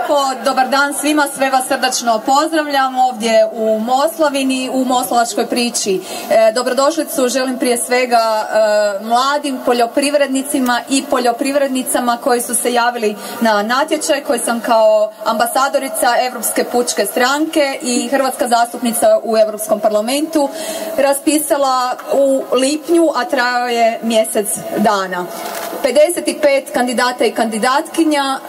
lijepo, dobar dan svima, sve vas srdačno pozdravljam ovdje u Moslavini, u Moslavačkoj priči. Dobrodošlicu želim prije svega mladim poljoprivrednicima i poljoprivrednicama koji su se javili na natječaj koji sam kao ambasadorica Europske pučke stranke i hrvatska zastupnica u Europskom parlamentu raspisala u lipnju, a trajao je mjesec dana. 55 kandidata i kandidatkinja,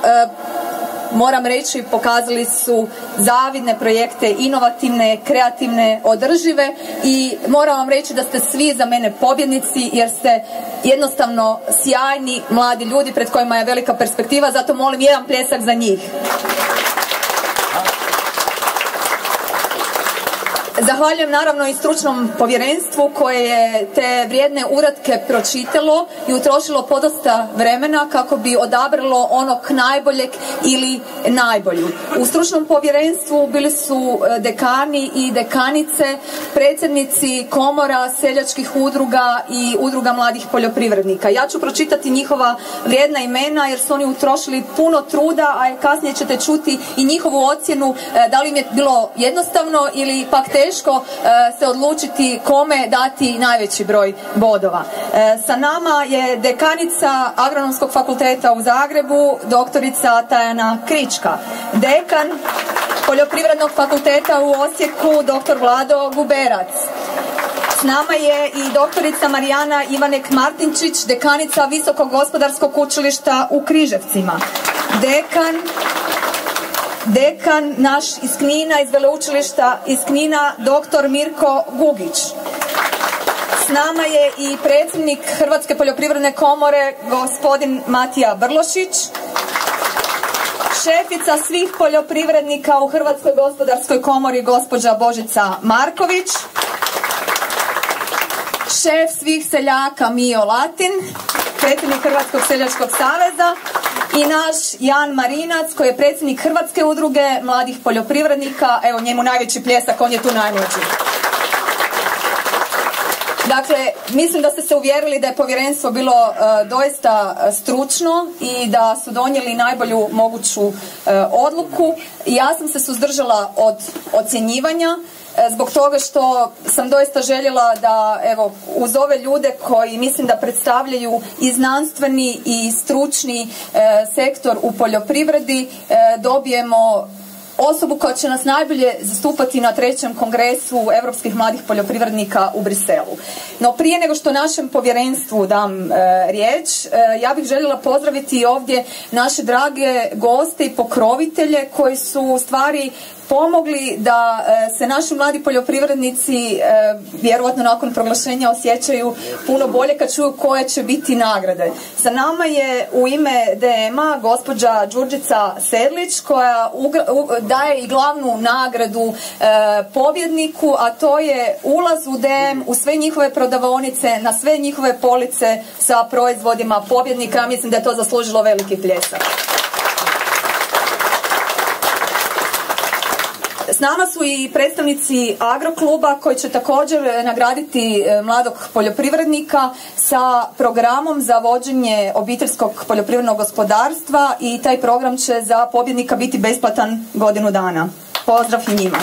moram reći, pokazali su zavidne projekte, inovativne, kreativne, održive i moram vam reći da ste svi za mene pobjednici jer ste jednostavno sjajni mladi ljudi pred kojima je velika perspektiva, zato molim jedan pljesak za njih. Zahvaljujem naravno i stručnom povjerenstvu koje je te vrijedne uratke pročitalo i utrošilo podosta vremena kako bi odabralo onog najboljeg ili najbolju. U stručnom povjerenstvu bili su dekani i dekanice, predsjednici komora, seljačkih udruga i udruga mladih poljoprivrednika. Ja ću pročitati njihova vrijedna imena jer su oni utrošili puno truda, a kasnije ćete čuti i njihovu ocjenu da li im je bilo jednostavno ili pak teško se odlučiti kome dati najveći broj bodova. Sa nama je dekanica Agronomskog fakulteta u Zagrebu, doktorica Tajana Krička. Dekan Poljoprivrednog fakulteta u Osijeku, doktor Vlado Guberac. S nama je i doktorica Marijana Ivanek-Martinčić, dekanica Visokog gospodarskog učilišta u Križevcima. Dekan naš iz Knina, iz veleučilišta iz Knina, dr. Mirko Gugić. S nama je i predsjednik Hrvatske poljoprivredne komore, gospodin Matija Brlošić. Šefica svih poljoprivrednika u Hrvatskoj gospodarskoj komori, gospođa Božica Marković. Šef svih seljaka Mijo Latin, predsjednik Hrvatskog seljačkog saveza. I naš Jan Marinac koji je predsjednik Hrvatske udruge mladih poljoprivrednika, evo njemu najveći pljesak, on je tu najmlađi. Dakle, mislim da ste se uvjerili da je povjerenstvo bilo doista stručno i da su donijeli najbolju moguću odluku. Ja sam se suzdržala od ocjenjivanja zbog toga što sam doista željela da evo uz ove ljude koji mislim da predstavljaju i znanstveni i stručni sektor u poljoprivredi dobijemo osobu koja će nas najbolje zastupati na 3. kongresu europskih mladih poljoprivrednika u Briselu. No prije nego što našem povjerenstvu dam riječ, ja bih željela pozdraviti ovdje naše drage goste i pokrovitelje koji su u stvari pomogli da se naši mladi poljoprivrednici vjerojatno nakon proglašenja osjećaju puno bolje kad čuju koje će biti nagrade. Sa nama je u ime DM-a gospođa Đurđica Sedlić koja daje i glavnu nagradu pobjedniku, a to je ulaz u DM u sve njihove prodavaonice, na sve njihove police sa proizvodima pobjednika. Ja mislim da je to zaslužilo veliki pljesak. S nama su i predstavnici Agrokluba koji će također nagraditi mladog poljoprivrednika sa programom za vođenje obiteljskog poljoprivrednog gospodarstva i taj program će za pobjednika biti besplatan godinu dana. Pozdrav i njima.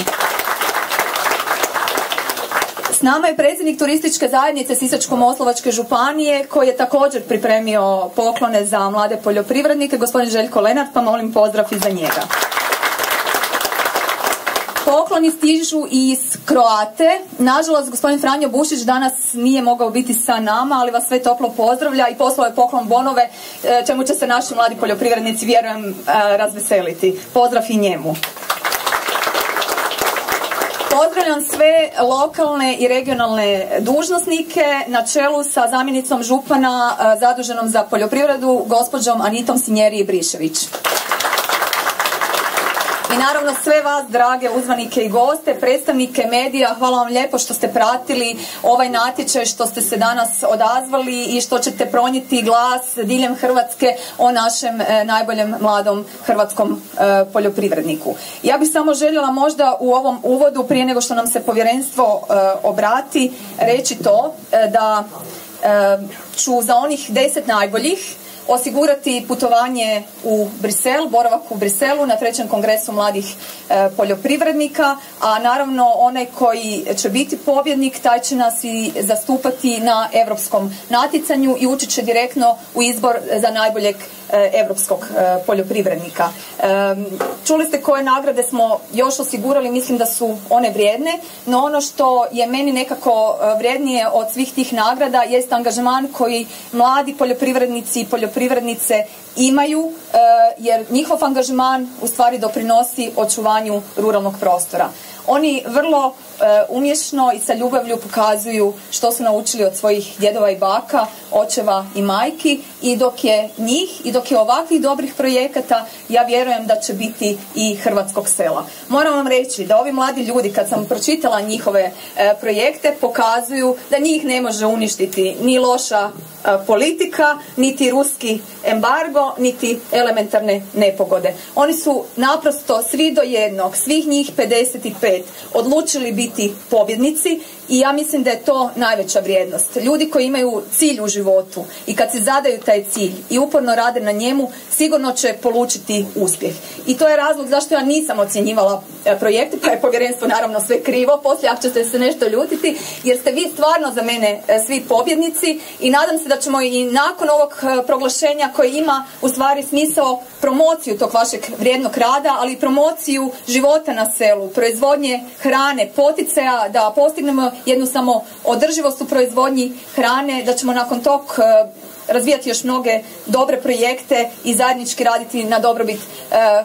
S nama je predsjednik turističke zajednice Sisačko-moslavačke županije koji je također pripremio poklone za mlade poljoprivrednike, gospodin Željko Lenart, pa molim pozdrav i za njega. Pokloni stižu iz Kroate. Nažalost, gospodin Franjo Bušić danas nije mogao biti sa nama, ali vas sve toplo pozdravlja i poslao je poklon bonove, čemu će se naši mladi poljoprivrednici, vjerujem, razveseliti. Pozdrav i njemu. Pozdravljam sve lokalne i regionalne dužnosnike na čelu sa zamjenicom župana zaduženom za poljoprivredu, gospođom Anitom Sinjeri-Brišević. I naravno sve vas, drage uzvanike i goste, predstavnike medija, hvala vam lijepo što ste pratili ovaj natječaj, što ste se danas odazvali i što ćete pronijeti glas diljem Hrvatske o našem najboljem mladom hrvatskom poljoprivredniku. Ja bih samo željela možda u ovom uvodu, prije nego što nam se povjerenstvo obrati, reći to da ću za onih 10 najboljih osigurati putovanje u Brisel, boravak u Briselu na 3. kongresu mladih poljoprivrednika, a naravno onaj koji će biti pobjednik, taj će nas i zastupati na europskom natjecanju i ući će direktno u izbor za najboljeg europskog poljoprivrednika. Čuli ste koje nagrade smo još osigurali, mislim da su one vrijedne, no ono što je meni nekako vrijednije od svih tih nagrada jest angažman koji mladi poljoprivrednici i poljoprivrednice imaju, jer njihov angažman u stvari doprinosi očuvanju ruralnog prostora. Oni vrlo umješno i sa ljubavlju pokazuju što su naučili od svojih djedova i baka, očeva i majki, i dok je njih i dok je ovakvih dobrih projekata, ja vjerujem da će biti i hrvatskog sela. Moram vam reći da ovi mladi ljudi, kad sam pročitala njihove projekte, pokazuju da njih ne može uništiti ni loša politika, niti ruski embargo, niti elementarne nepogode. Oni su naprosto svi do jednog, svih njih 55, odlučili biti pobjednici i ja mislim da je to najveća vrijednost. Ljudi koji imaju cilj u životu i kad se zadaju taj cilj i uporno rade na njemu, sigurno će polučiti uspjeh. I to je razlog zašto ja nisam ocjenjivala projekte, pa je povjerenstvo naravno sve krivo, poslije ako ćete se nešto ljutiti, jer ste vi stvarno za mene svi pobjednici i nadam se da ćemo i nakon ovog proglašenja, koji ima u stvari smisao promociju tog vašeg vrijednog rada, ali i promociju života na selu, proizvodnje hrane, poticaja da postignemo jednu samo održivost u proizvodnji hrane, da ćemo nakon tog razvijati još mnoge dobre projekte i zajednički raditi na dobrobit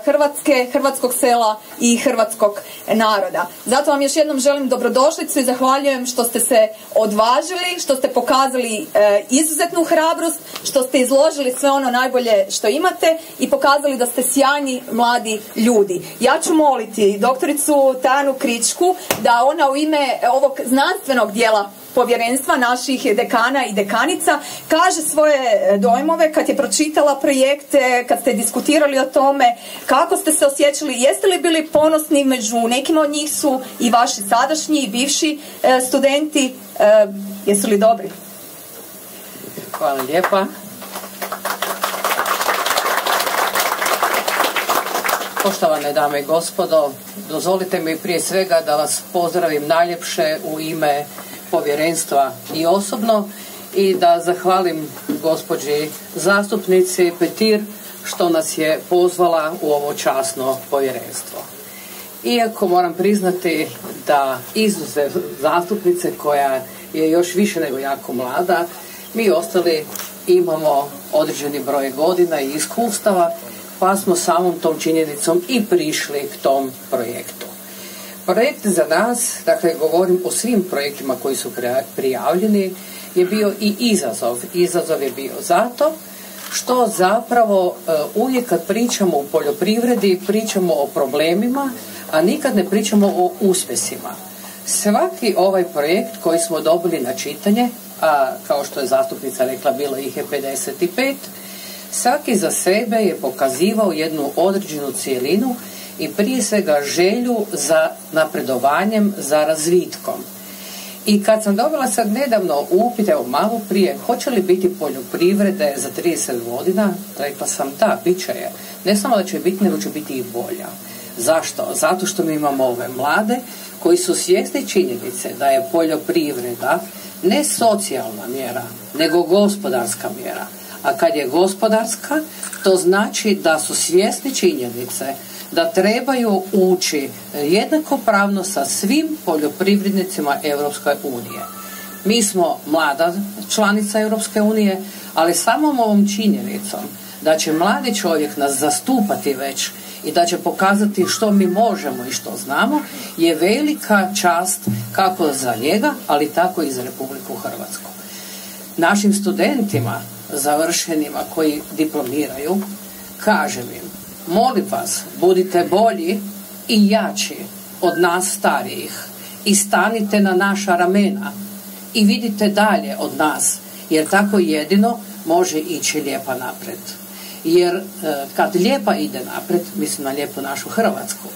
Hrvatske, hrvatskog sela i hrvatskog naroda. Zato vam još jednom želim dobrodošlicu i zahvaljujem što ste se odvažili, što ste pokazali izuzetnu hrabrost, što ste izložili sve ono najbolje što imate i pokazali da ste sjajni mladi ljudi. Ja ću moliti doktoricu Tajanu Kričku da ona u ime ovog znanstvenog dijela povjerenstva, naših dekana i dekanica, kaže svoje dojmove kad je pročitala projekte, kad ste diskutirali o tome, kako ste se osjećali, jeste li bili ponosni, među nekima od njih su i vaši sadašnji i bivši studenti, jesu li dobri? Hvala lijepa. Poštovane dame i gospodo, dozvolite mi prije svega da vas pozdravim najljepše u ime povjerenstva i osobno i da zahvalim gospođi zastupnici Petir što nas je pozvala u ovo časno povjerenstvo. Iako moram priznati da izuzev zastupnice koja je još više nego jako mlada, mi ostali imamo određeni broj godina i iskustava, pa smo samom tom činjenicom i prišli k tom projektu. Projekt za nas, dakle govorim o svim projektima koji su prijavljeni, je bio i izazov. Izazov je bio zato što zapravo uvijek kad pričamo o poljoprivredi, pričamo o problemima, a nikad ne pričamo o uspjesima. Svaki ovaj projekt koji smo dobili na čitanje, a kao što je zastupnica rekla, bilo ih je 55, svaki za sebe je pokazivao jednu određenu cijelinu i prije svega želju za napredovanjem, za razvitkom. I kad sam dobila sad nedavno upit, evo malo prije, hoće li biti poljoprivrede za 30 godina, rekla sam da, bit će je. Ne samo da će biti, nego će biti i bolja. Zašto? Zato što mi imamo ove mlade koji su svjesni činjenice da je poljoprivreda ne socijalna mjera, nego gospodarska mjera. A kad je gospodarska, to znači da su svjesni činjenice da trebaju ući jednakopravno sa svim poljoprivrednicima Europske unije. Mi smo mlada članica Europske unije, ali samom ovom činjenicom da će mladi čovjek nas zastupati već i da će pokazati što mi možemo i što znamo, je velika čast kako za njega, ali tako i za Republiku Hrvatsku. Našim studentima završenima koji diplomiraju, kažem im, molim vas, budite bolji i jači od nas starijih i stanite na naša ramena i vidite dalje od nas, jer tako jedino može ići Lijepa napred. Jer kad Lijepa ide napred, mislim na lijepu našu Hrvatsku,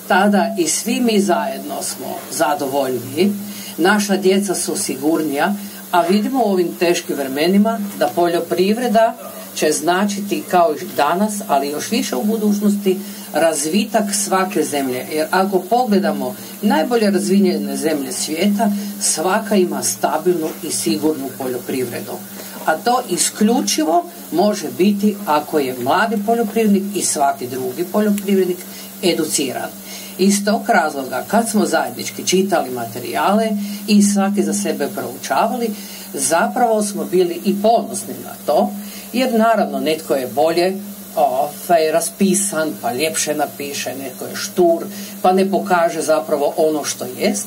tada i svi mi zajedno smo zadovoljniji, naša djeca su sigurnija, a vidimo u ovim teškim vremenima da poljoprivreda će značiti kao i danas, ali još više u budućnosti, razvitak svake zemlje. Jer ako pogledamo najbolje razvijene zemlje svijeta, svaka ima stabilnu i sigurnu poljoprivredu. A to isključivo može biti ako je mladi poljoprivrednik i svaki drugi poljoprivrednik educiran. Iz tog razloga, kad smo zajednički čitali materijale i svaki za sebe proučavali, zapravo smo bili i ponosni na to, jer naravno netko je bolje raspisan, pa ljepše napiše, netko je štur, pa ne pokaže zapravo ono što jest,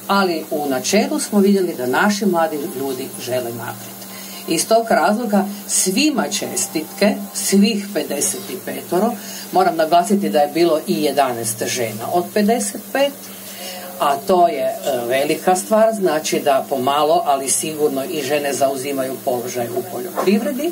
ali u načelu smo vidjeli da naši mladi ljudi žele naprijed. Iz tog razloga svima čestitke, svih 55, moram naglasiti da je bilo i 11 žena od 55, a to je velika stvar, znači da pomalo, ali sigurno i žene zauzimaju položaj u poljoprivredi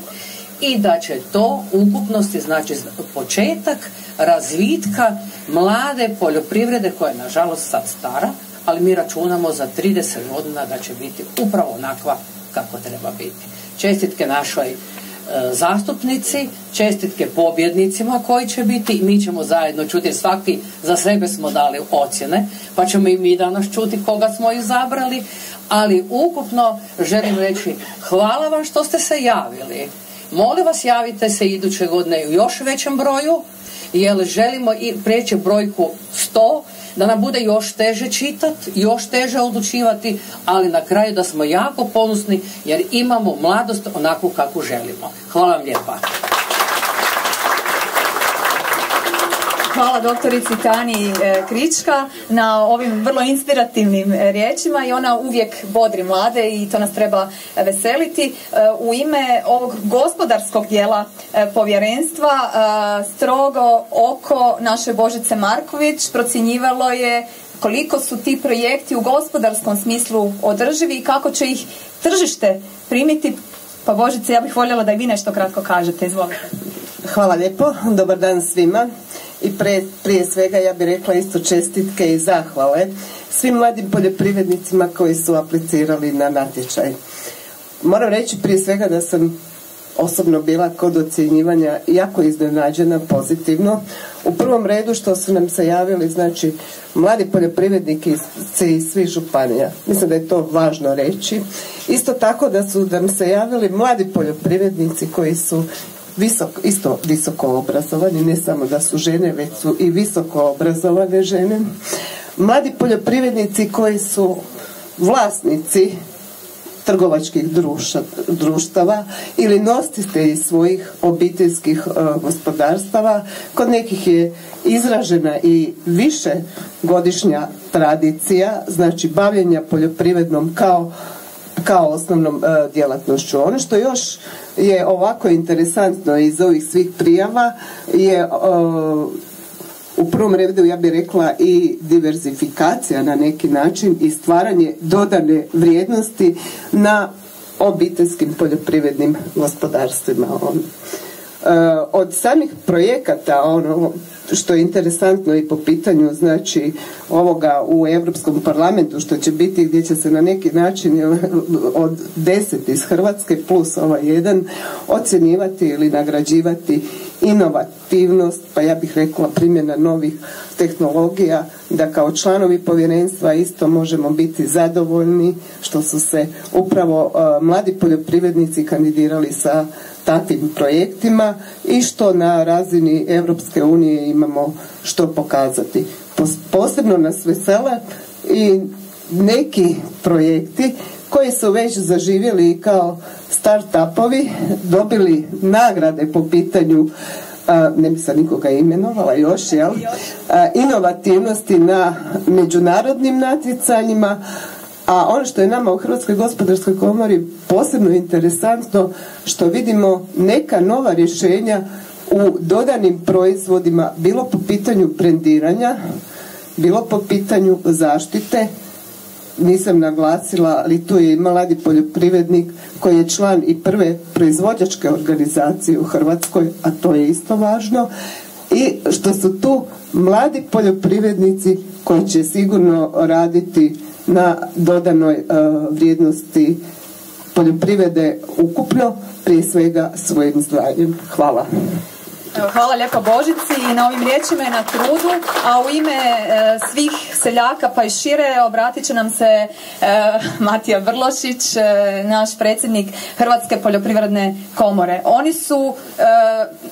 i da će to ukupnosti, znači početak razvitka mlade poljoprivrede koja je nažalost sad stara, ali mi računamo za 30 godina da će biti upravo onakva kako treba biti. Čestitke našoj zastupnici, čestitke pobjednicima koji će biti i mi ćemo zajedno čuti, svaki za sebe smo dali ocjene, pa ćemo i mi danas čuti koga smo izabrali, ali ukupno želim reći hvala vam što ste se javili. Molim vas, javite se iduće godine u još većem broju, jer želimo i preći brojku 100, da nam bude još teže čitati, još teže odlučivati, ali na kraju da smo jako ponosni jer imamo mladost onakvu kakvu želimo. Hvala vam lijepa. Hvala doktorici Tani Krička na ovim vrlo inspirativnim riječima i ona uvijek bodri mlade i to nas treba veseliti. U ime ovog gospodarskog dijela povjerenstva strogo oko naše Božice Marković procjenjivalo je koliko su ti projekti u gospodarskom smislu održivi i kako će ih tržište primiti. Pa Božice, ja bih voljela da i vi nešto kratko kažete. Izvolite. Hvala lijepo. Dobar dan svima. I prije svega ja bih rekla isto čestitke i zahvale svim mladim poljoprivrednicima koji su aplicirali na natječaj. Moram reći prije svega da sam osobno bila kod ocjenjivanja jako iznenađena pozitivno. U prvom redu što su nam se javili, znači, mladi poljoprivrednici iz svih županija. Mislim da je to važno reći. Isto tako da su nam se javili mladi poljoprivrednici koji su isto visoko obrazovani, ne samo da su žene, već su i visoko obrazovane žene. Mladi poljoprivrednici koji su vlasnici trgovačkih društava ili nositelji svojih obiteljskih gospodarstava. Kod nekih je izražena i više godišnja tradicija, znači bavljenja poljoprivrednom kao osnovnom djelatnošću. Ono što još je ovako interesantno iz ovih svih prijava je u prvom redu, ja bih rekla, i diverzifikacija na neki način i stvaranje dodane vrijednosti na obiteljskim poljoprivrednim gospodarstvima. Od samih projekata, ono što je interesantno i po pitanju, znači, ovoga u Europskom parlamentu što će biti, gdje će se na neki način od 10 iz Hrvatske plus ovaj jedan ocjenjivati ili nagrađivati inovativnost, pa ja bih rekla primjena novih tehnologija, da kao članovi povjerenstva isto možemo biti zadovoljni što su se upravo mladi poljoprivrednici kandidirali sa takvim projektima i što na razini Europske unije imamo što pokazati. Posebno nas vesele i neki projekti koji su već zaživjeli kao start-upovi, dobili nagrade po pitanju, ne bi sad nikoga imenovala još, inovativnosti na međunarodnim natjecanjima. A ono što je nama u Hrvatskoj gospodarskoj komori posebno interesantno, što vidimo neka nova rješenja u dodanim proizvodima, bilo po pitanju brendiranja, bilo po pitanju zaštite. Nisam naglasila, ali tu je mladi poljoprivrednik koji je član i prve proizvođačke organizacije u Hrvatskoj, a to je isto važno. I što su tu mladi poljoprivrednici koji će sigurno raditi na dodanoj vrijednosti poljoprivrede ukupno, prije svega svojim zdravljem. Hvala. Hvala lijepo Božici i na ovim riječima i na trudu, a u ime svih seljaka pa i šire obratit će nam se Matija Vrlošić, naš predsjednik Hrvatske poljoprivredne komore. Oni su,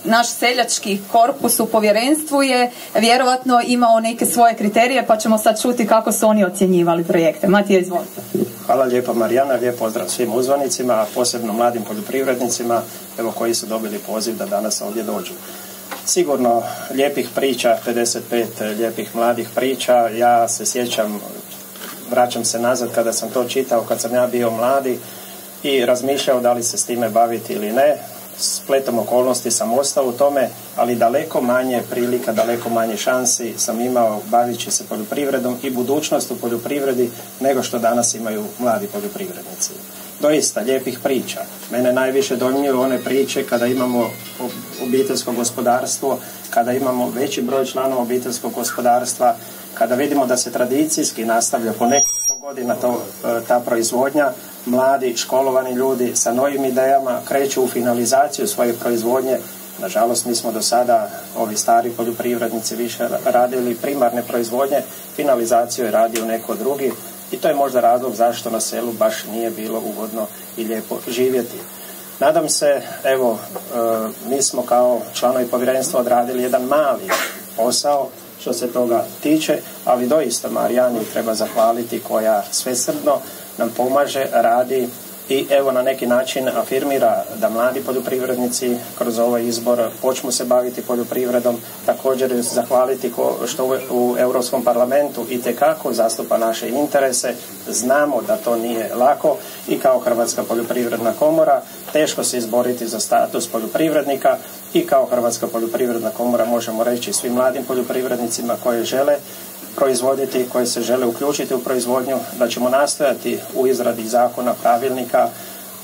naš seljački korpus u povjerenstvu je vjerovatno imao neke svoje kriterije, pa ćemo sad čuti kako su oni ocjenjivali projekte. Matija, izvolite. Hvala lijepo Marijana, lijep pozdrav svim uzvanicima, a posebno mladim poljoprivrednicima evo, koji su dobili poziv da danas ovdje dođu. Sigurno lijepih priča, 55 lijepih mladih priča. Ja se sjećam, vraćam se nazad kada sam to čitao, kad sam ja bio mladi i razmišljao da li se s time baviti ili ne. Spletom okolnosti sam ostao u tome, ali daleko manje prilika, daleko manje šansi sam imao bavići se poljoprivredom i budućnost u poljoprivredi nego što danas imaju mladi poljoprivrednici. Doista lijepih priča. Mene najviše dojmljuju one priče kada imamo obiteljsko gospodarstvo, kada imamo veći broj članova obiteljskog gospodarstva, kada vidimo da se tradicijski nastavlja po nekoliko godina ta proizvodnja, mladi, školovani ljudi sa novim idejama kreću u finalizaciju svoje proizvodnje. Nažalost, mi smo do sada, ovi stari poljoprivrednici, više radili primarne proizvodnje, finalizaciju je radio neko drugi i to je možda razlog zašto na selu baš nije bilo ugodno i lijepo živjeti. Nadam se, evo, mi smo kao članovi povjerenstva odradili jedan mali posao što se toga tiče, ali doista Marijani treba zahvaliti koja svesrdno nam pomaže, radi i evo na neki način afirmira da mladi poljoprivrednici kroz ovaj izbor počnu se baviti poljoprivredom. Također zahvaliti što u Europskom parlamentu itekako zastupa naše interese. Znamo da to nije lako i kao Hrvatska poljoprivredna komora teško se izboriti za status poljoprivrednika i kao Hrvatska poljoprivredna komora možemo reći svim mladim poljoprivrednicima koji žele proizvoditi, koji se žele uključiti u proizvodnju, da ćemo nastojati u izradi zakona, pravilnika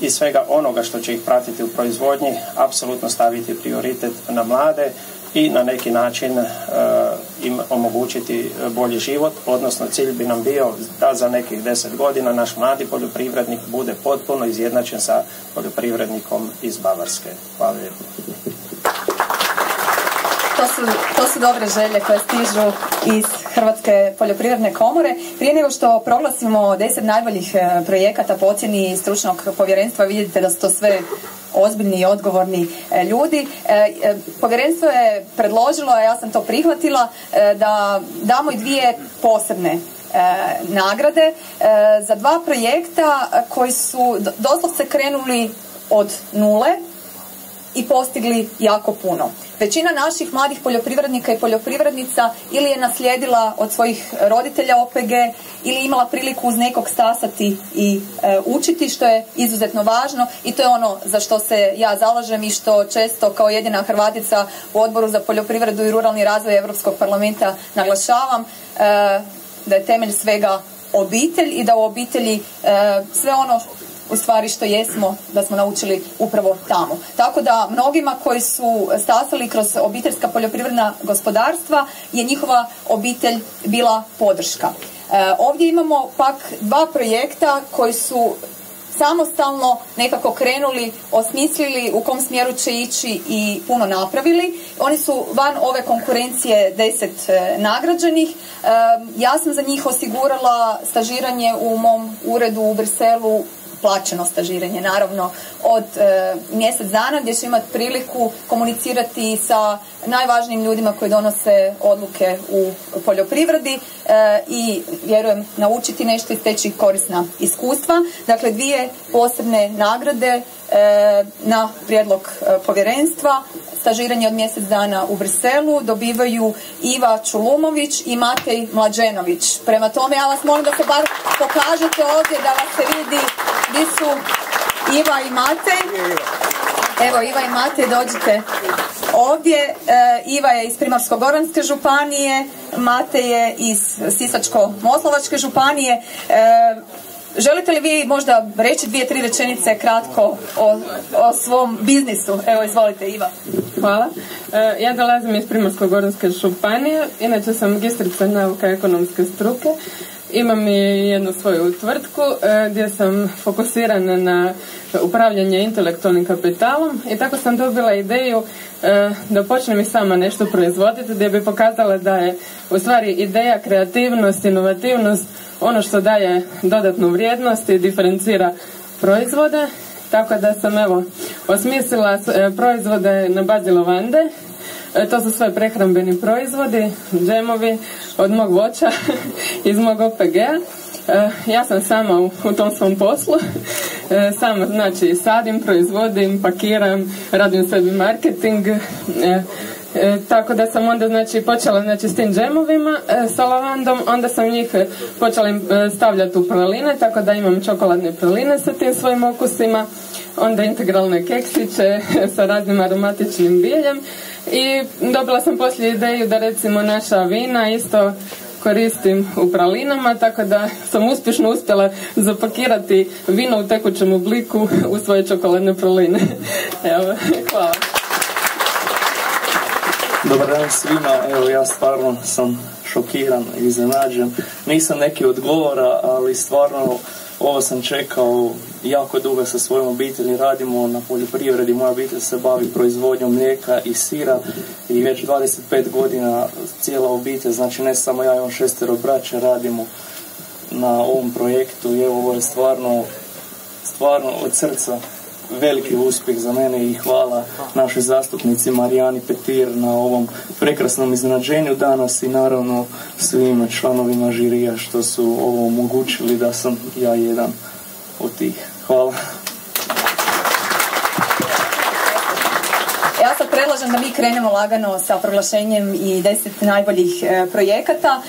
i svega onoga što će ih pratiti u proizvodnji, apsolutno staviti prioritet na mlade i na neki način im omogućiti bolji život, odnosno cilj bi nam bio da za nekih 10 godina naš mladi poljoprivrednik bude potpuno izjednačen sa poljoprivrednikom iz Bavarske. Hvala lijepo. To su dobre želje koje stižu iz Hrvatske poljoprivredne komore. Prije nego što proglasimo 10 najboljih projekata po ocjeni stručnog povjerenstva, vidite da su to sve ozbiljni i odgovorni ljudi. Povjerenstvo je predložilo, a ja sam to prihvatila, da damo i 2 posebne nagrade za 2 projekta koji su doslovce krenuli od nule i postigli jako puno. Većina naših mladih poljoprivrednika i poljoprivrednica ili je naslijedila od svojih roditelja OPG ili imala priliku uz nekog stasati i učiti, što je izuzetno važno i to je ono za što se ja zalažem i što često kao jedina Hrvatica u Odboru za poljoprivredu i ruralni razvoj Europskog parlamenta naglašavam, da je temelj svega obitelj i da u obitelji sve ono u stvari što jesmo, da smo naučili upravo tamo. Tako da mnogima koji su stasali kroz obiteljska poljoprivredna gospodarstva je njihova obitelj bila podrška. Ovdje imamo pak 2 projekta koji su samostalno nekako krenuli, osmislili u kom smjeru će ići i puno napravili. Oni su van ove konkurencije 10 nagrađenih. Ja sam za njih osigurala stažiranje u mom uredu u Briselu, plaćeno stažiranje naravno od mjesec dana, gdje će imati priliku komunicirati sa najvažnijim ljudima koji donose odluke u poljoprivredi i vjerujem naučiti nešto i steći korisna iskustva. Dakle, 2 posebne nagrade na prijedlog povjerenstva. Stažiranje od mjesec dana u Briselu dobivaju Iva Čulumović i Matej Mlađenović. Prema tome, ja vas molim da se bar pokažete ovdje, da vas se vidi gdje su Iva i Matej. Evo, Iva i Matej, dođite ovdje. Iva je iz Primorsko-goranske županije, Matej je iz Sisačko-moslavačke županije. Želite li vi možda reći 2-3 rečenice kratko o svom biznisu? Evo, izvolite, Iva. Hvala. Ja dolazim iz Primorsko-goranske županije, inače sam magistrica nauka ekonomske struke imam i jednu svoju tvrtku gdje sam fokusirana na upravljanje intelektualnim kapitalom i tako sam dobila ideju da počnem i sama nešto proizvoditi, gdje bi pokazala da je u stvari ideja, kreativnost, inovativnost ono što daje dodatnu vrijednost i diferencira proizvode. Tako da sam osmislila proizvode na bazi lavande. To su sve prehrambeni proizvodi, džemovi od mog voća iz mog OPG-a. Ja sam sama u tom svom poslu. Sama znači sadim, proizvodim, pakiram, radim sebi marketing. Tako da sam onda počela s tim džemovima sa lavandom, onda sam njih počela stavljati u praline, tako da imam čokoladne praline sa tim svojim okusima, onda integralne keksiće sa raznim aromatičnim biljem i dobila sam poslije ideju da recimo naša vina isto koristim u pralinama, tako da sam uspješno uspjela zapakirati vino u tekućem obliku u svoje čokoladne praline. Evo, hvala. Dobar dan svima, evo ja stvarno sam šokiran i iznenađen. Nisam neki od govora, ali stvarno ovo sam čekao jako dugo sa svojom obitelji. Radimo na poljoprivredi, moja obitelj se bavi proizvodnjom mlijeka i sira i već 25 godina cijela obitelj, znači ne samo ja, imam 6 braće, radimo na ovom projektu i evo ovo je stvarno od srca veliki uspjeh za mene i hvala našoj zastupnici Marijani Petir na ovom prekrasnom iznenađenju danas i naravno svim članovima žirija što su ovo omogućili da sam ja jedan od tih. Hvala. Ja sad predlažem da mi krenemo lagano sa proglašenjem i 10 najboljih projekata.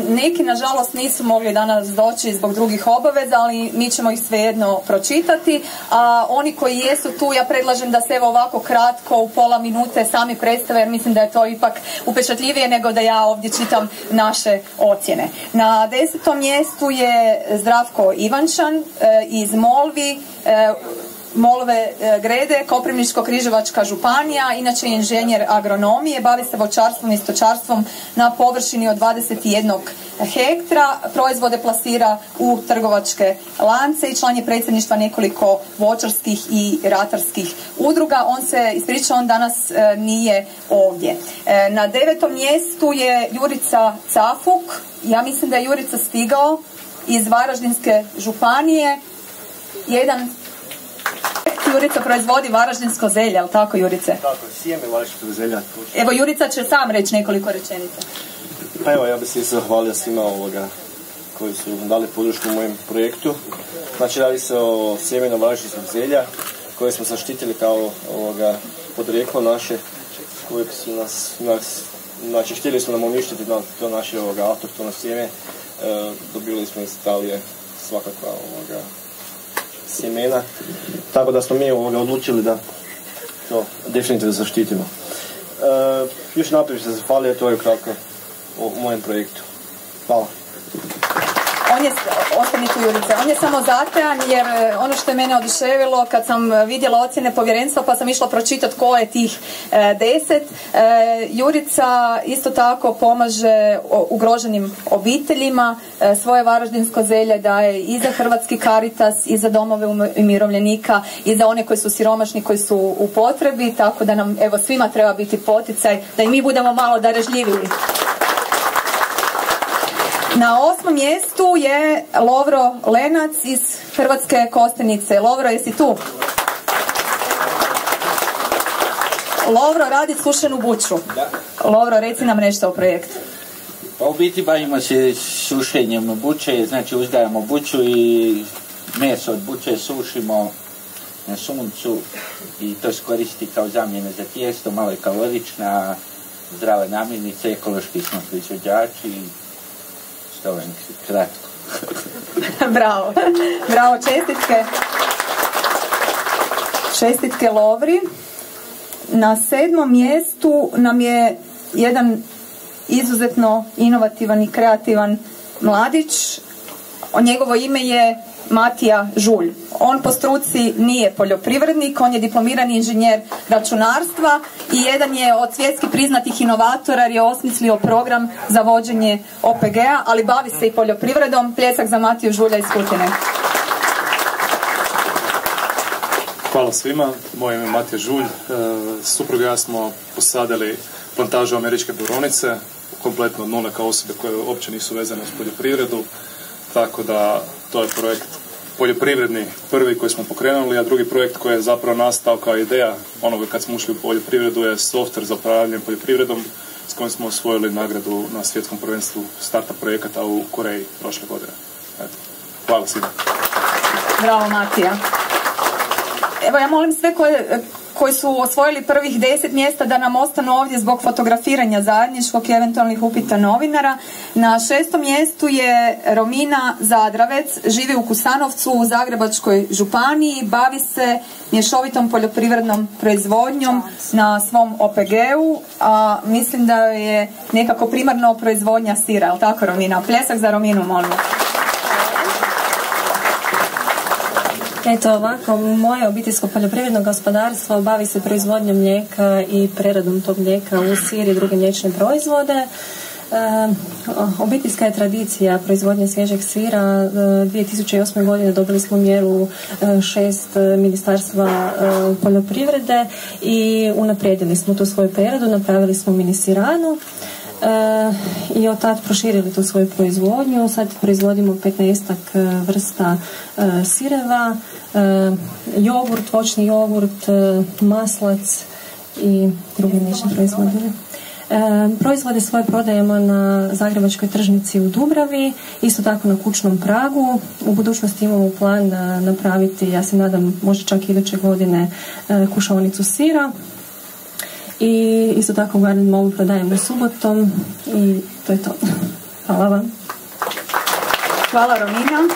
Neki, nažalost, nisu mogli danas doći zbog drugih obaveza, ali mi ćemo ih svejedno pročitati. A oni koji jesu tu, ja predlažem da se evo ovako kratko, u pola minute sami predstave, jer mislim da je to ipak upečatljivije nego da ja ovdje čitam naše ocjene. Na 10. mjestu je Zdravko Ivančan iz Molvi, Molove Grede, Koprivničko-križevačka županija, inače je inženjer agronomije, bavi se voćarstvom i stočarstvom na površini od 21 hektara, proizvode plasira u trgovačke lance i član je predsjedništva nekoliko voćarskih i ratarskih udruga. On se ispričao, on danas nije ovdje. Na 9. mjestu je Jurica Cafuk, ja mislim da je Jurica stigao iz Varaždinske županije, Jurica proizvodi varaždinsko zelje, ali tako Jurice? Tako, sjeme varaždinskog zelja. Evo Jurica će sam reći nekoliko rečenica. Pa evo, ja bih se zahvalio svima koji su dali podršku u mojem projektu. Znači, radi se o sjemenu varaždinskog zelja koje smo zaštitili kao podrijeklo naše, kojeg su nas znači htjeli smo nam uništiti to naše autohtono sjeme. Dobili smo iz Italije svakakva sjemena, tako da smo mi odlučili da to definitivno zaštitimo. Još naprijed se zahvalio, to je kratko o mojem projektu. Hvala. Ostani tu Jurice, on je samo zatean jer ono što je mene oduševilo kad sam vidjela ocjene povjerenstva pa sam išla pročitati ko je tih 10. Jurica isto tako pomaže ugroženim obiteljima, svoje varaždinsko zelje daje i za Hrvatski Caritas, i za domove umirovljenika, i za one koji su siromašni, koji su u potrebi, tako da nam evo svima treba biti poticaj da i mi budemo malo darežljiviji. Na 8. mjestu je Lovro Lenac iz Hrvatske Kostajnice. Lovro, jesi tu? Lovro radi sušenu buću. Da. Lovro, reci nam nešto o projektu. Pa u biti bavimo se sušenjem buće, znači uzgajamo buću i meso od buće sušimo na suncu i to se koristi kao zamjena za tijesto, malo je kalorična, zdrave namirnice, ekološki smo proizvođači i što je kratko. Bravo, bravo, čestitke. Čestitke Lovri. Na 7. mjestu nam je jedan izuzetno inovativan i kreativan mladić. Njegovo ime je Matija Žulj. On po struci nije poljoprivrednik, on je diplomirani inženjer računarstva i jedan je od svjetski priznatih inovatora jer je osmislio program za vođenje OPG-a, ali bavi se i poljoprivredom. Pljesak za Matiju Žulja iz Kutine. Hvala svima, moje ime je Matija Žulj. Suprug i ja smo posadili plantažu američke borovnice, kompletno od nule kao osobe koje uopće nisu vezane uz poljoprivredu, tako da to je projekt poljoprivredni prvi koji smo pokrenuli, a drugi projekt koji je zapravo nastao kao ideja onoga kad smo ušli u poljoprivredu je software za upravljanje poljoprivredom s kojim smo osvojili nagradu na svjetskom prvenstvu starta projekata u Koreji prošle godine. Eto. Hvala svima. Bravo Matija. Evo ja molim sve koji su osvojili prvih 10 mjesta da nam ostanu ovdje zbog fotografiranja zajedničkog i eventualnih upita novinara. Na 6. mjestu je Romina Zadravec, živi u Kusanovcu u Zagrebačkoj županiji, bavi se mješovitom poljoprivrednom proizvodnjom na svom OPG-u, a mislim da je nekako primarno proizvodnja sira, je li tako Romina? Pljesak za Rominu, molim. Eto ovako, moje obiteljsko poljoprivredno gospodarstvo bavi se proizvodnjom mlijeka i preradom tog mlijeka u sir i druge mliječne proizvode. Obiteljska je tradicija proizvodnje svježeg sira. 2008. godine dobili smo mjeru 6 ministarstva poljoprivrede i unaprijedili smo tu svoju preradu, napravili smo mini siranu. I od tad proširili tu svoju proizvodnju. Sad proizvodimo 15 vrsta sireva, jogurt, voćni jogurt, maslac i druge mliječne proizvode. Proizvode svoje prodajemo na Zagrebačkoj tržnici u Dubravi, isto tako na kućnom pragu. U budućnosti imamo plan napraviti, ja se nadam, možda čak iduće godine, kušaonicu sira. I isto tako Garden Mallu prodajemo subotom i to je to. Hvala vam. Hvala Romina.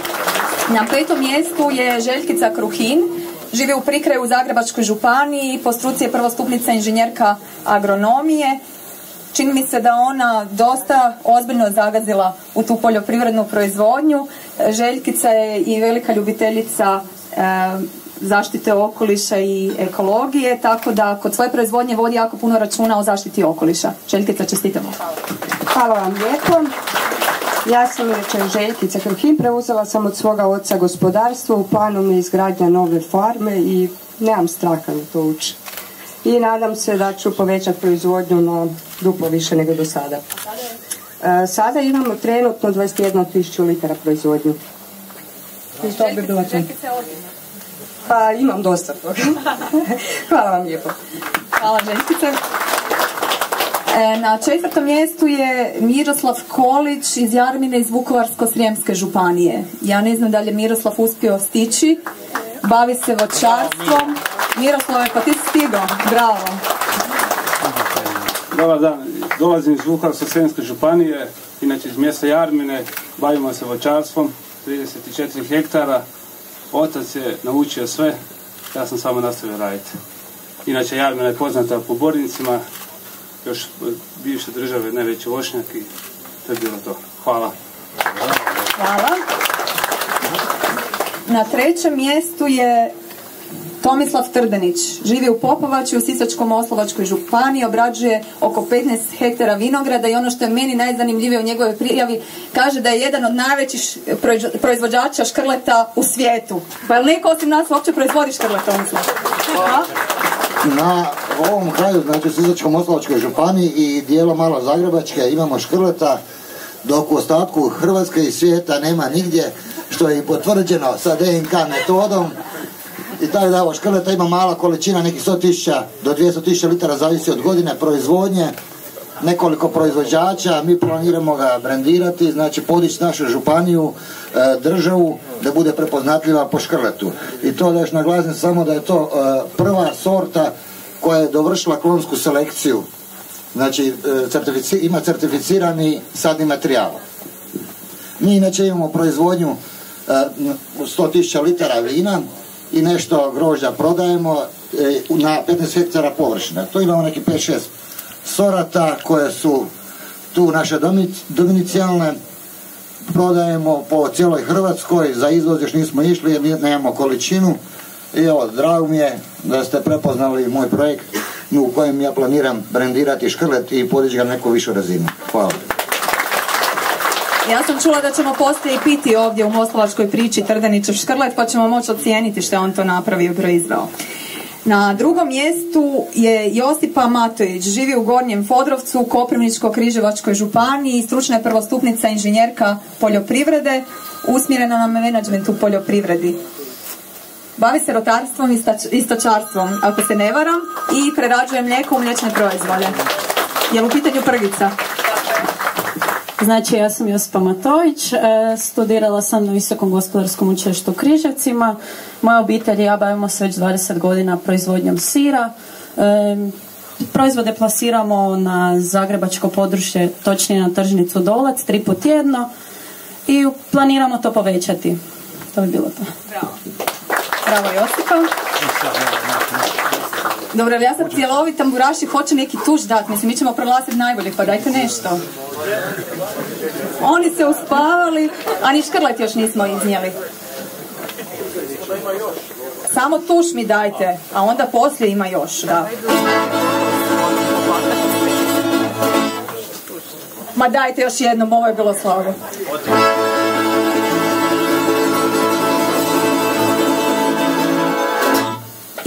Na 5. mjestu je Željkica Kruhin. Živi u Prikraju u Zagrebačkoj županiji, po struci je prvostupnica inženjerka agronomije. Čini mi se da ona dosta ozbiljno zagazila u tu poljoprivrednu proizvodnju. Željkica je i velika ljubiteljica zaštite okoliša i ekologije, tako da kod svoje proizvodnje vodi jako puno računa o zaštiti okoliša. Željkica, čestitamo. Hvala vam lijepo. Ja sam Željkica Kruhin, preuzela sam od svoga oca gospodarstvo, u planu mi je izgradnja nove farme i nemam straha na to ući. I nadam se da ću povećati proizvodnju na duplo više nego do sada. Sada imamo trenutno 21.000 litara proizvodnju. Pa imam dosta toga. Hvala vam lijepo. Hvala Željkice. Na 4. mjestu je Miroslav Kolić iz Jarmine iz Vukovarsko-srijemske županije. Ja ne znam da li je Miroslav uspio stići. Bavi se voćarstvom. Miroslave, pa ti si stigao. Bravo. Dobar dan. Dolazim iz Vukovarsko-srijemske županije, inače iz mjesta Jarmine. Bavimo se voćarstvom, 34 hektara. Otac je naučio sve, ja sam samo nastavio raditi. Inače, Jarmina je poznata po bornicima, još bivše države, najveći voćnjak i to je bilo to. Hvala. Hvala. Na 3. mjestu je Tomislav Trdenić. Živi u Popovači u Sisačko-moslavačkoj županiji, obrađuje oko 15 hektara vinograda i ono što je meni najzanimljivije u njegovoj prijavi, kaže da je jedan od najvećih proizvođača škrleta u svijetu. Pa je li neko osim nas uopće proizvodi škrlet, Tomislav? Na ovom kraju, znači Sisačko-moslavačkoj županiji i dijelo malo Zagrebačke imamo škrleta, dok u ostatku Hrvatske i svijeta nema nigdje, što je i potvrđeno sa DNK metodom. I tako da ovo škrleta ima mala količina, nekih 100.000 do 200.000 litara, zavisi od godine proizvodnje, nekoliko proizvođača, mi planiramo ga brendirati, znači podići našu županiju, državu, da bude prepoznatljiva po škrletu. I to da još naglasim samo da je to prva sorta koja je dovršila klonsku selekciju, znači ima certificirani sadni materijal. Mi inače imamo proizvodnju 100.000 litara vina i nešto grožđa prodajemo na 15 hektara površina. To imamo neki 5-6 sorata koje su tu naše dominicijalne prodajemo po cijeloj Hrvatskoj, za izvoz još nismo išli jer nemamo količinu. I evo, drago mi je da ste prepoznali moj projekt u kojem ja planiram brendirati škrlet i podići ga na neku višu razinu. Hvala. Ja sam čula da ćemo poslije i piti ovdje u moslavačkoj priči Trdenićev škrlet, pa ćemo moći ocijeniti što je on to napravio i proizveo. Na drugom mjestu je Josipa Matović, živi u Gornjem Fodrovcu, Koprivničko-križevačkoj županiji, stručna je prvostupnica inženjerka poljoprivrede, usmjerena na menadžment u poljoprivredi. Bavi se rotarstvom i stočarstvom, ako se ne varam, i prerađuje mlijeko u mliječne proizvode. Je li u pitanju prgica? Znači, ja sam Josipa Matović, studirala sam na Visokom gospodarskom učilištu u Križevcima. Moja obitelj i ja bavimo se već 20 godina proizvodnjom sira. Proizvode plasiramo na zagrebačko područje, točnije na tržnicu Dolac, 3 puta tjedno i planiramo to povećati. To bi bilo to. Bravo. Bravo Josipa. Dobro, ja sad cjelovi tamburaši hoće neki tuš dati, mislim, mi ćemo proglasiti najbolje, pa dajte nešto. Oni se uspavali, a ni škrlet još nismo iznijeli. Samo tuš mi dajte, a onda poslije ima još, da. Ma dajte još jednom, ovo je bilo slabo.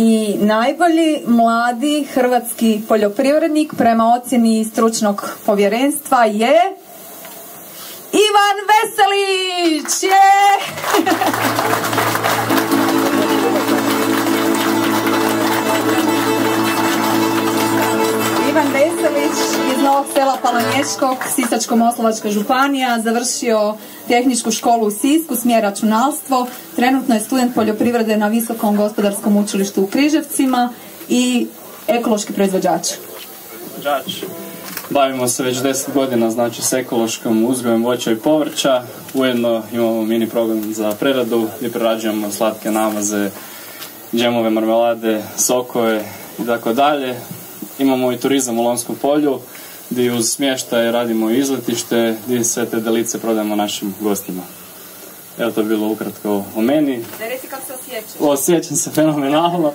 I najbolji mladi hrvatski poljoprivrednik prema ocjeni stručnog povjerenstva je Ivan Veselić! Ivan Veselić iz Novog Sela Palonješkog, Sisačko-moslavačka županija, završio tehničku školu u Sisku, smjer računalstvo, trenutno je student poljoprivrede na Visokom gospodarskom učilištu u Križevcima i ekološki proizvođač. Bavimo se već 10 godina, znači, s ekološkom uzgojem voća i povrća. Ujedno imamo mini program za preradu gdje prerađujemo slatke namaze, džemove, marmelade, sokove i tako dalje. Imamo i turizam u Lonjskom polju gdje uz smještaj radimo izletište gdje sve te delice prodajemo našim gostima. Evo, to je bilo ukratko o meni. Da reci kako se osjećaš. Osjećam se fenomenalno.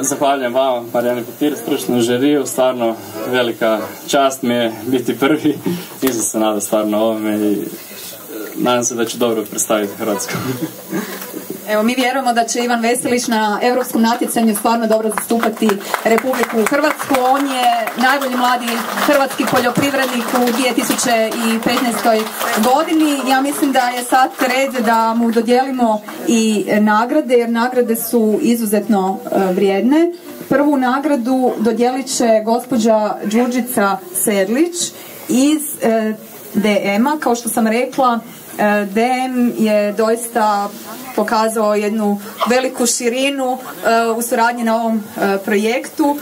Zahvaljujem vama, Marijani Petir, stručnom žiriju. Stvarno velika čast mi je biti prvi. Nisam se nadao stvarno ovome i nadam se da ću dobro predstaviti Hrvatsku. Evo, mi vjerujemo da će Ivan Veselić na europskom natjecanju stvarno dobro zastupati Republiku Hrvatsku. On je najbolji mladi hrvatski poljoprivrednik u 2015. godini. Ja mislim da je sad red da mu dodijelimo i nagrade, jer nagrade su izuzetno vrijedne. Prvu nagradu dodijelit će gospođa Đurđica Sedlić iz DM-a. Kao što sam rekla, DM je doista pokazao jednu veliku širinu u suradnji na ovom projektu.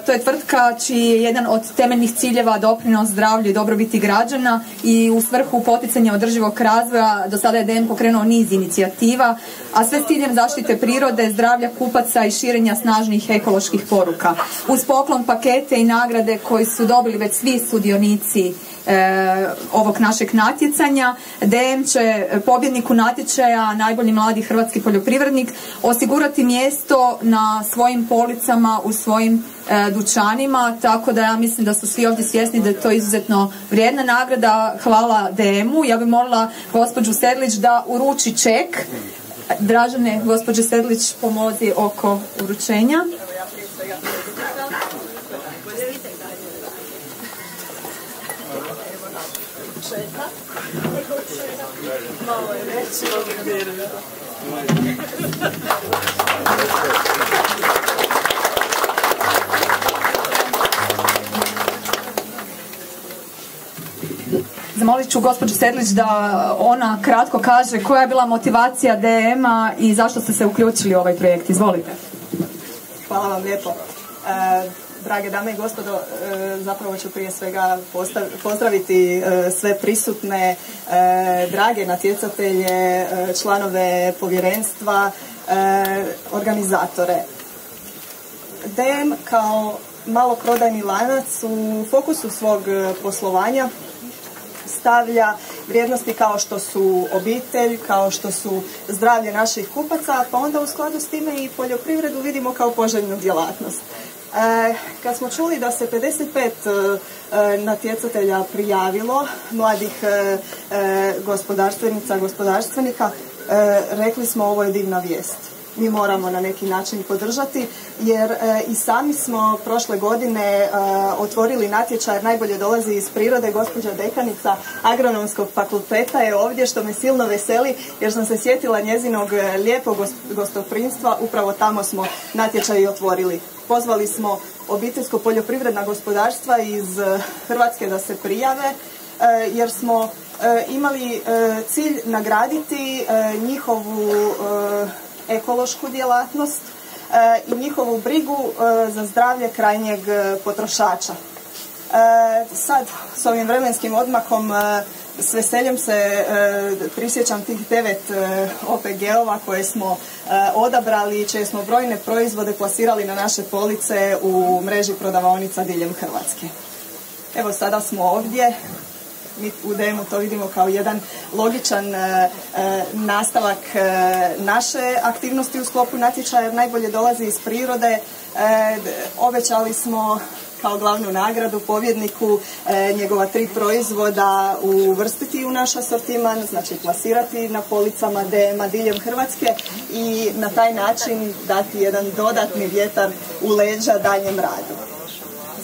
To je tvrtka čiji je jedan od temeljnih ciljeva doprinos zdravlju i dobrobiti građana i u svrhu poticanja održivog razvoja do sada je DM pokrenuo niz inicijativa, a sve s ciljem zaštite prirode, zdravlja kupaca i širenja snažnih ekoloških poruka. Uz poklon pakete i nagrade koji su dobili već svi sudionici ovog našeg natjecanja, DM će pobjedniku natječaja najbolji mladi hrvatski poljoprivrednik osigurati mjesto na svojim policama u svojim dućanima, tako da ja mislim da su svi ovdje svjesni da je to izuzetno vrijedna nagrada. Hvala DM-u. Ja bih molila gospođu Sedlić da uruči ček. Dražene, gospođe Sedlić, pomozi oko uručenja. Zamolit ću gospođu Sedlić da ona kratko kaže koja je bila motivacija DM-a i zašto ste se uključili u ovaj projekt. Izvolite. Hvala vam lijepo. Drage dame i gospodo, zapravo ću prije svega pozdraviti sve prisutne, drage natjecatelje, članove povjerenstva, organizatore. DM kao maloprodajni lanac u fokusu svog poslovanja stavlja vrijednosti kao što su obitelj, kao što su zdravlje naših kupaca, pa onda u skladu s time i poljoprivredu vidimo kao poželjnu djelatnost. Kad smo čuli da se 55 natjecatelja prijavilo, mladih gospodarstvenica, gospodarstvenika, rekli smo ovo je divna vijest. Mi moramo na neki način podržati, jer i sami smo prošle godine otvorili natječaj, najbolje dolazi iz prirode, gospođa dekanica Agronomskog fakulteta je ovdje, što me silno veseli, jer sam se sjetila njezinog lijepog gostoprimstva, upravo tamo smo natječaj i otvorili. Pozvali smo obiteljsko poljoprivredna gospodarstva iz Hrvatske da se prijave, jer smo imali cilj nagraditi njihovu ekološku djelatnost i njihovu brigu za zdravlje krajnjeg potrošača. Sad, s ovim vremenskim odmakom, s veseljem se prisjećam tih 9 OPG-ova koje smo odabrali i čije smo brojne proizvode plasirali na naše police u mreži prodavaonica diljem Hrvatske. Evo, sada smo ovdje. Mi u DM-u to vidimo kao jedan logičan nastavak naše aktivnosti u sklopu natječaja, jer najbolje dolazi iz prirode. Obećali smo kao glavnu nagradu pobjedniku njegova 3 proizvoda uvrstiti u naš asortiman, znači plasirati na policama DM-a diljem Hrvatske i na taj način dati jedan dodatni vjetar u leđa daljem radu.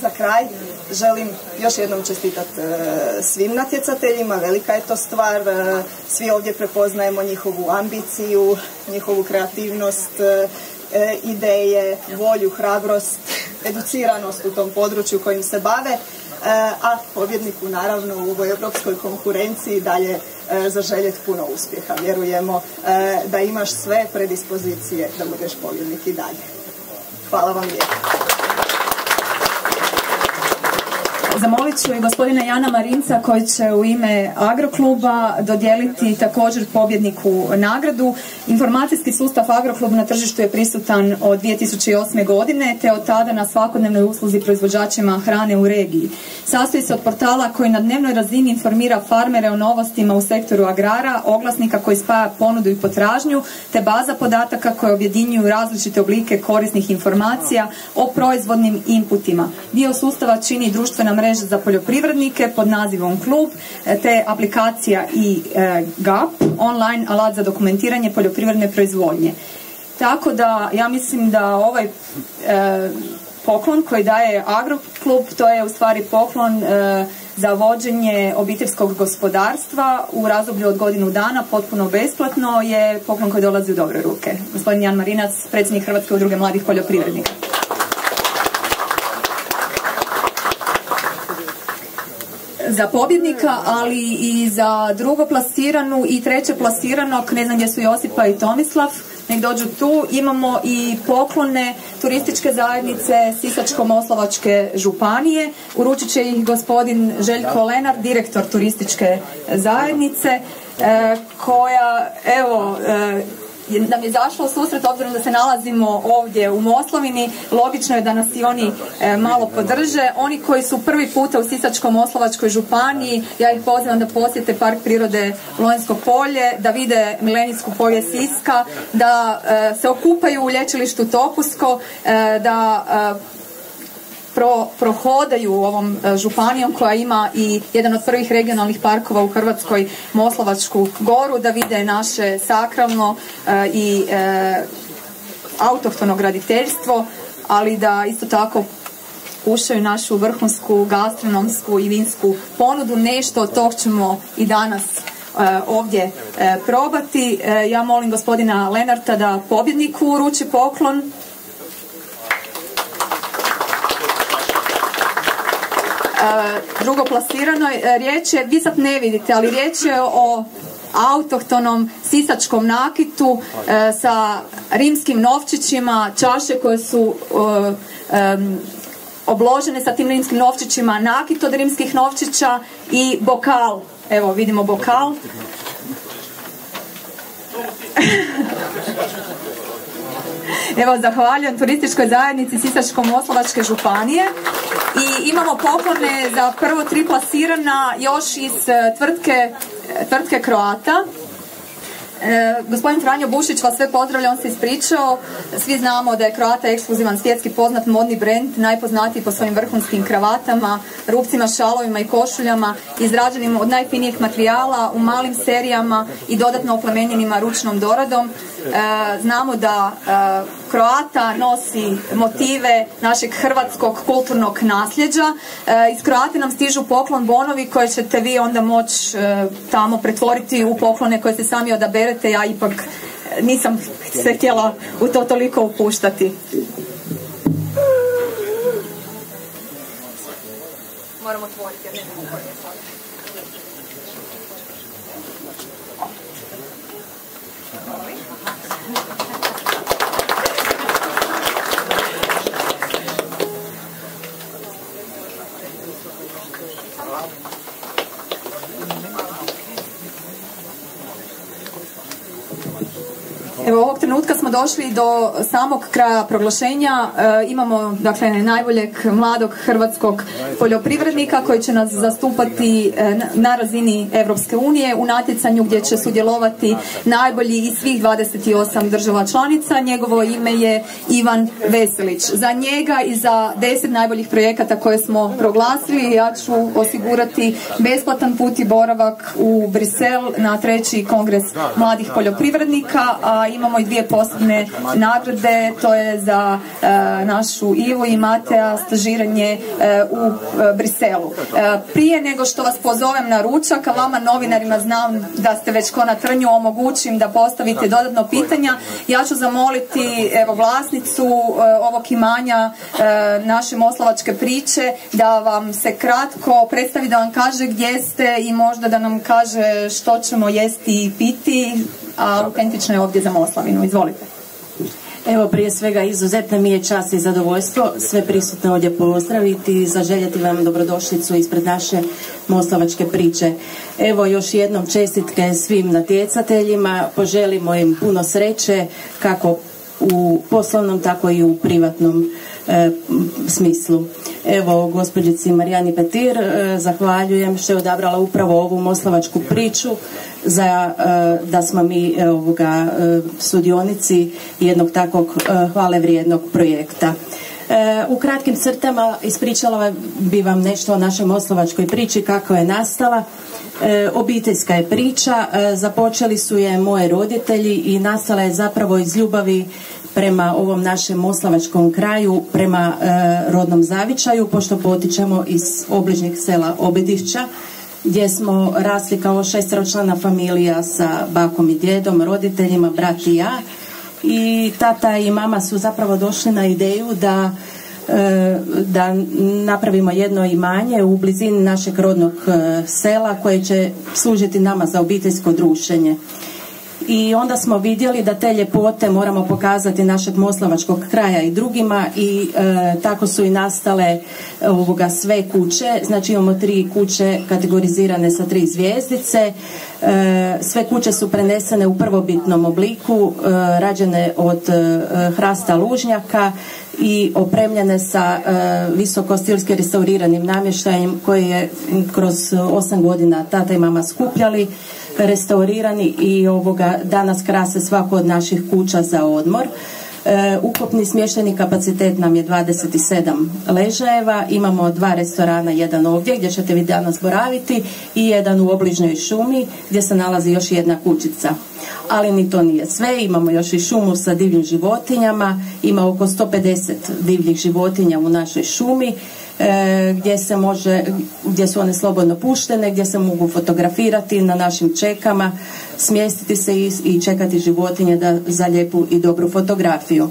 Za kraj želim još jednom čestitati svim natjecateljima, velika je to stvar, svi ovdje prepoznajemo njihovu ambiciju, njihovu kreativnost, ideje, volju, hrabrost, educiranost u tom području kojim se bave, a pobjedniku naravno u ovoj europskoj konkurenciji dalje zaželjeti puno uspjeha. Vjerujemo da imaš sve predispozicije da budeš pobjednik i dalje. Hvala vam lijepo. Zamolit ću i gospodina Jana Marinca koji će u ime Agrokluba dodijeliti također pobjedniku nagradu. Informacijski sustav Agroklub na tržištu je prisutan od 2008. godine te od tada na svakodnevnoj usluzi proizvođačima hrane u regiji. Sastoji se od portala koji na dnevnoj razini informira farmere o novostima u sektoru agrara, oglasnika koji spaja ponudu i potražnju te baza podataka koje objedinjuju različite oblike korisnih informacija o proizvodnim inputima. Dio sustava čini društvena mreža za poljoprivrednike pod nazivom Klub, te aplikacija i GAP, online alat za dokumentiranje poljoprivredne proizvodnje. Tako da ja mislim da ovaj poklon koji daje Agroklub, to je u stvari poklon za vođenje obiteljskog gospodarstva u razdoblju od godinu dana, potpuno besplatno, je poklon koji dolazi u dobre ruke. Gospodin Jan Marinac, predsjednik Hrvatske udruge mladih poljoprivrednika. Za pobjednika, ali i za drugoplasiranu i treće plasiranog, ne znam gdje su Josipa i Tomislav, nek dođu tu, imamo i poklone turističke zajednice Sisačko-moslavačke županije. Uručit će ih gospodin Željko Lenar, direktor turističke zajednice, koja, evo, nam je zašla u susret, obzirom da se nalazimo ovdje u Moslavini, logično je da nas i oni malo podrže. Oni koji su prvi puta u Sisačko-moslavačkoj županiji, ja ih pozivam da posjete Park prirode Lonjsko polje, da vide milenijsku povijest Siska, da se okupaju u lječilištu Topusko, da prohodaju ovom županijom koja ima i jedan od prvih regionalnih parkova u Hrvatskoj, Moslavačku goru, da vide naše sakralno i autohtono graditeljstvo, ali da isto tako kušaju našu vrhunsku gastronomsku i vinsku ponudu. Nešto od tog ćemo i danas ovdje probati. Ja molim gospodina Lenarta da pobjedniku uruči poklon. Drugo plasirano, riječ je, vi sad ne vidite, ali riječ je o autohtonom sisačkom nakitu sa rimskim novčićima, čaše koje su obložene sa tim rimskim novčićima, nakit od rimskih novčića i bokal. Evo vidimo bokal. Evo, zahvaljujem turističkoj zajednici Sisačko-moslavačke županije i imamo poklone za prvo 3 plasirana još iz tvrtke tvrtke Croata. Gospodin Franjo Bušić vas sve pozdravlja, on se ispričao. Svi znamo da je Croata ekskluzivan svjetski poznat modni brend, najpoznatiji po svojim vrhunskim kravatama, rupcima, šalovima i košuljama, izrađenim od najfinijih materijala u malim serijama i dodatno oplemenjenima ručnom doradom. Znamo da Croata nosi motive našeg hrvatskog kulturnog nasljeđa. Iz Croate nam stižu poklon bonovi koje ćete vi onda moći tamo pretvoriti u poklone koje se sami odaberete. Ja ipak nisam se htjela u to toliko upuštati. Moramo otvoriti, ja ne znam koji je sad. Evo, ovog trenutka smo došli do samog kraja proglašenja. Imamo, dakle, najboljeg mladog hrvatskog poljoprivrednika koji će nas zastupati na razini Europske unije u natjecanju gdje će sudjelovati najbolji iz svih 28 država članica. Njegovo ime je Ivan Veselić. Za njega i za 10 najboljih projekata koje smo proglasili ja ću osigurati besplatan put i boravak u Brisel na 3. kongres mladih poljoprivrednika, a imamo i 2 posebne nagrade, to je za našu Ivu i Mateja stažiranje u Briselu. Prije nego što vas pozovem na ručak, a vama novinarima znam da ste već ko na trnju, omogućim da postavite dodatno pitanja, ja ću zamoliti vlasnicu ovog imanja naše moslavačke priče da vam se kratko predstavi, da vam kaže gdje ste i možda da nam kaže što ćemo jesti i piti, a autentično je ovdje za Moslavinu. Izvolite. Evo, prije svega izuzetno mi je čast i zadovoljstvo sve prisutne ovdje pozdraviti i zaželjeti vam dobrodošlicu ispred naše moslavačke priče. Evo, još jednom čestitke svim natjecateljima, poželimo im puno sreće kako u poslovnom tako i u privatnom smislu. Evo, gospođici Marijani Petir zahvaljujem što je odabrala upravo ovu moslavačku priču za da smo mi sudionici jednog takvog hvale vrijednog projekta. U kratkim crtama ispričala bi vam nešto o našoj moslavačkoj priči, kako je nastala. Obiteljska je priča, započeli su je moji roditelji i nastala je zapravo iz ljubavi prema ovom našem moslavačkom kraju, prema rodnom zavičaju, pošto potičemo iz obližnjeg sela Obedišća, gdje smo rasli kao 6-člana familija sa bakom i djedom, roditeljima, brat i ja. I tata i mama su zapravo došli na ideju da napravimo jedno imanje u blizini našeg rodnog sela koje će služiti nama za obiteljsko druženje. I onda smo vidjeli da te ljepote moramo pokazati našeg moslavačkog kraja i drugima i tako su i nastale sve kuće. Znači imamo 3 kuće kategorizirane sa 3 zvjezdice. Sve kuće su prenesene u prvobitnom obliku, rađene od hrasta lužnjaka i opremljene sa visokostilski restauriranim namještajem koji je kroz 8 godina tata i mama skupljali, restaurirani i danas krase svako od naših kuća za odmor. Ukupni smještajni kapacitet nam je 27 ležajeva, imamo 2 restorana, jedan ovdje gdje ćete vi danas boraviti i jedan u obližnjoj šumi gdje se nalazi još jedna kućica. Ali ni to nije sve, imamo još i šumu sa divljim životinjama, ima oko 150 divljih životinja u našoj šumi, gdje su one slobodno puštene, gdje se mogu fotografirati na našim čekama, smjestiti se i čekati životinje za lijepu i dobru fotografiju.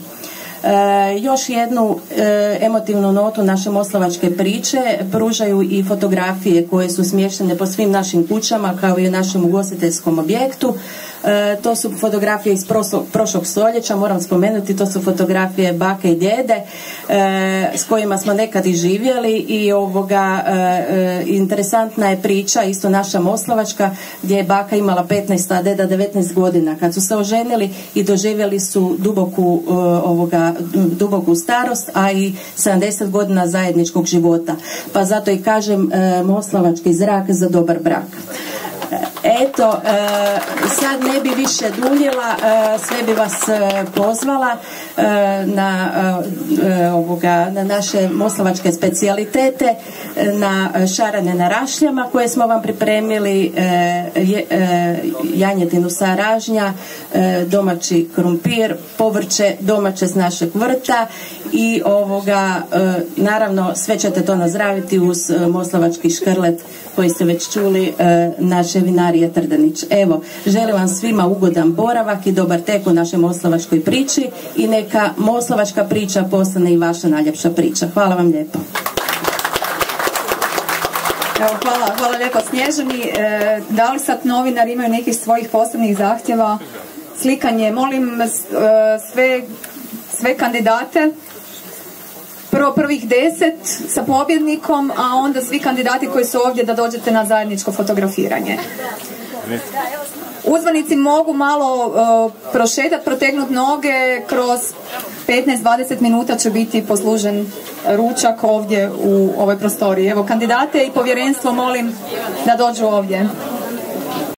Još jednu emotivnu notu naše moslavačke priče pružaju i fotografije koje su smještene po svim našim kućama kao i u našem ugostiteljskom objektu. To su fotografije iz prošlog stoljeća, moram spomenuti, to su fotografije bake i djede s kojima smo nekad i živjeli i interesantna je priča, isto naša moslavačka, gdje je baka imala 15, a deda 19 godina. Kad su se oženili i doživjeli su duboku starost, a i 70 godina zajedničkog života. Pa zato i kažem moslavački zrak za dobar brak. Eto, sad ne bi više duljila, sve bi vas pozvala na naše moslavačke specijalitete, na šarane na rašljama koje smo vam pripremili, janjetinu sa ražnja, domaći krumpir, povrće domaće s našeg vrta i naravno sve ćete to nazdraviti uz moslavački škrlet koji ste već čuli naše vinarije Trdanić. Evo, želim vam svima ugodan boravak i dobar tek u našoj moslavačkoj priči i neka moslavačka priča postane i vaša najljepša priča. Hvala vam lijepo. Evo, hvala lijepo Snježani. Da li sad novinari imaju nekih svojih posebnih zahtjeva? Slikanje, molim sve kandidate, prvih 10 sa pobjednikom, a onda svi kandidati koji su ovdje da dođete na zajedničko fotografiranje. Uzvanici mogu malo prošetati, protegnuti noge, kroz 15-20 minuta će biti poslužen ručak ovdje u ovoj prostoriji. Evo, kandidate i povjerenstvo molim da dođu ovdje.